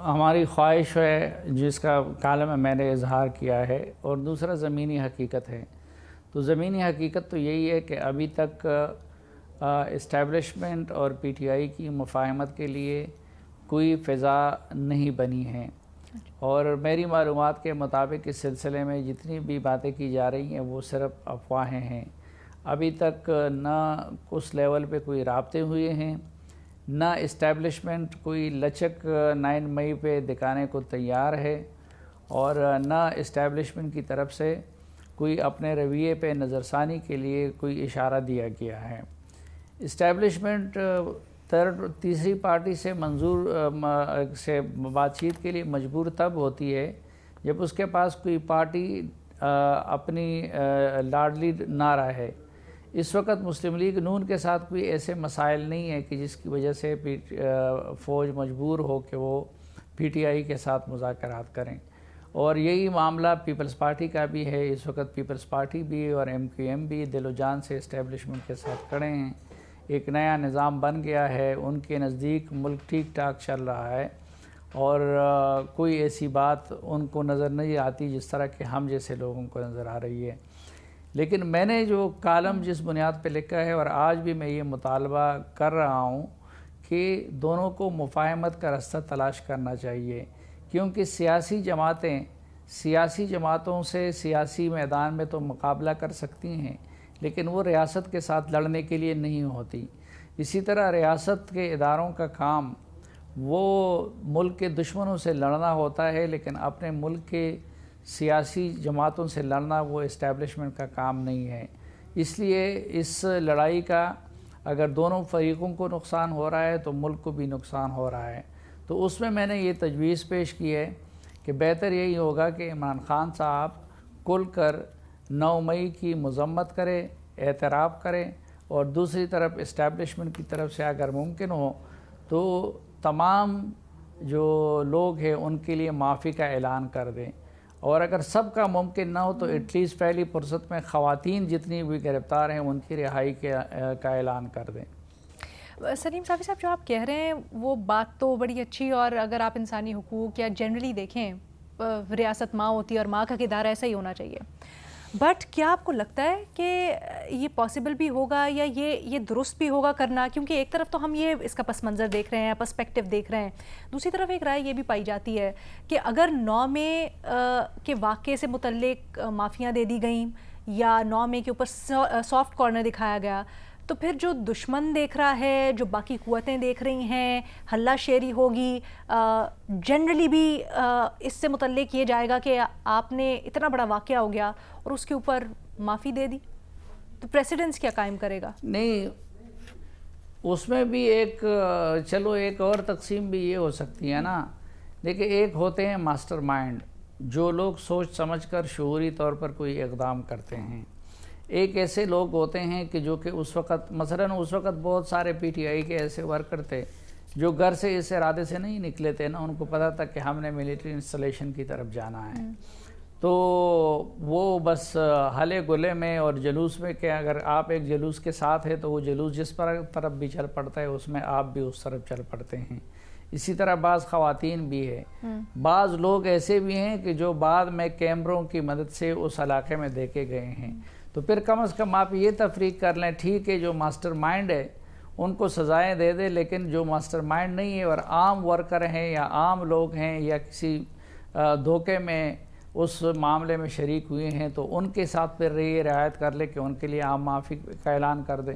ہماری خواہش ہے جس کا کالم میں نے اظہار کیا ہے، اور دوسرا زمینی حقیقت ہے۔ تو زمینی حقیقت تو یہی ہے کہ ابھی تک اسٹیبلشمنٹ اور پی ٹی آئی کی مفاہمت کے لیے کوئی فضا نہیں بنی ہے، اور میری معلومات کے مطابق اس سلسلے میں جتنی بھی باتیں کی جا رہی ہیں وہ صرف افواہیں ہیں۔ ابھی تک نہ اس لیول پہ کوئی رابطے ہوئے ہیں، نہ اسٹیبلشمنٹ کوئی لچک 9 مئی پہ دکھانے کو تیار ہے، اور نہ اسٹیبلشمنٹ کی طرف سے کوئی اپنے رویے پہ نظر ثانی کے لیے کوئی اشارہ دیا گیا ہے۔ اسٹیبلشمنٹ تیسری پارٹی سے سے بات چیت کے لیے مجبور تب ہوتی ہے جب اس کے پاس کوئی پارٹی اپنی لاڈلی نہ رہے۔ اس وقت مسلم لیگ نون کے ساتھ کوئی ایسے مسائل نہیں ہیں کہ جس کی وجہ سے فوج مجبور ہو کہ وہ پی ٹی آئی کے ساتھ مذاکرات کریں، اور یہی معاملہ پیپلز پارٹی کا بھی ہے۔ اس وقت پیپلز پارٹی بھی اور ایم کیو ایم بھی دل و جان سے اسٹیبلشمنٹ کے ساتھ کھڑے ہیں۔ ایک نیا نظام بن گیا ہے، ان کے نزدیک ملک ٹھیک ٹھاک چل رہا ہے، اور کوئی ایسی بات ان کو نظر نہیں آتی جس طرح کہ ہم جیسے لوگوں کو نظر آ رہی ہے۔ لیکن میں نے جو کالم جس بنیاد پہ لکھا ہے، اور آج بھی میں یہ مطالبہ کر رہا ہوں کہ دونوں کو مفاہمت کا راستہ تلاش کرنا چاہیے، کیونکہ سیاسی جماعتوں سے سیاسی میدان میں تو مقابلہ کر سکتی ہیں، لیکن وہ ریاست کے ساتھ لڑنے کے لیے نہیں ہوتی۔ اسی طرح ریاست کے اداروں کا کام وہ ملک کے دشمنوں سے لڑنا ہوتا ہے، لیکن اپنے ملک کے سیاسی جماعتوں سے لڑنا وہ اسٹیبلشمنٹ کا کام نہیں ہے۔ اس لیے اس لڑائی کا اگر دونوں فریقوں کو نقصان ہو رہا ہے تو ملک کو بھی نقصان ہو رہا ہے۔ تو اس میں میں نے یہ تجویز پیش کی ہے کہ بہتر یہی ہوگا کہ عمران خان صاحب کھل کر 9 مئی کی مذمت کرے، اعتراف کرے، اور دوسری طرف اسٹیبلشمنٹ کی طرف سے اگر ممکن ہو تو تمام جو لوگ ہیں ان کے لیے معافی کا اعلان کر دیں، اور اگر سب کا ممکن نہ ہو تو ایٹ لیسٹ پہلی فرصت میں خواتین جتنی بھی گرفتار ہیں ان کی رہائی کا اعلان کر دیں۔ سلیم صاحب جو آپ کہہ رہے ہیں وہ بات تو بڑی اچھی، اور اگر آپ انسانی حقوق یا جنرلی دیکھیں ریاست ماں ہوتی ہے اور ماں کا کردار ایسا ہی ہونا چاہیے، بٹ کیا آپ کو لگتا ہے کہ یہ پاسبل بھی ہوگا یا یہ درست بھی ہوگا کرنا؟ کیونکہ ایک طرف تو ہم یہ اس کا پس منظر دیکھ رہے ہیں، پرسپیکٹیو دیکھ رہے ہیں، دوسری طرف ایک رائے یہ بھی پائی جاتی ہے کہ اگر 9 مئی کے واقعے سے متعلق معافیاں دے دی گئیں یا 9 مئی کے اوپر سافٹ کارنر دکھایا گیا، تو پھر جو دشمن دیکھ رہا ہے، جو باقی قوتیں دیکھ رہی ہیں، ہلہ شیری ہوگی، جنرلی بھی اس سے متعلق یہ جائے گا کہ آپ نے اتنا بڑا واقعہ ہو گیا اور اس کے اوپر معافی دے دی، تو پریسیڈنس کیا قائم کرے گا؟ نہیں، اس میں بھی چلو ایک اور تقسیم بھی یہ ہو سکتی ہے نا۔ دیکھیں، ایک ہوتے ہیں ماسٹر مائنڈ، جو لوگ سوچ سمجھ کر شعوری طور پر کوئی اقدام کرتے ہیں۔ ایک ایسے لوگ ہوتے ہیں کہ جو کہ اس وقت بہت سارے پی ٹی آئی کے ایسے ورکر تھے جو گھر سے اس ارادے سے نہیں نکلے تھے نا، ان کو پتہ تھا کہ ہم نے ملٹری انسٹالیشن کی طرف جانا ہے، تو وہ بس ہلے گلے میں اور جلوس میں کہ اگر آپ ایک جلوس کے ساتھ ہیں تو وہ جلوس جس طرف بھی چل پڑتا ہے اس میں آپ بھی اس طرف چل پڑتے ہیں۔ اسی طرح بعض خواتین بھی ہے، بعض لوگ ایسے بھی ہیں کہ جو بعد میں کیمروں کی مدد سے اس علاقے میں دیکھے گئے ہیں۔ تو پھر کم از کم آپ یہ تفریق کر لیں، ٹھیک ہے جو ماسٹر مائنڈ ہے ان کو سزائیں دے دے، لیکن جو ماسٹر مائنڈ نہیں ہے اور عام ورکر ہیں یا عام لوگ ہیں یا کسی دھوکے میں اس معاملے میں شریک ہوئے ہیں تو ان کے ساتھ پھر یہ رعایت کر لے کہ ان کے لیے عام معافی کا اعلان کر دیں۔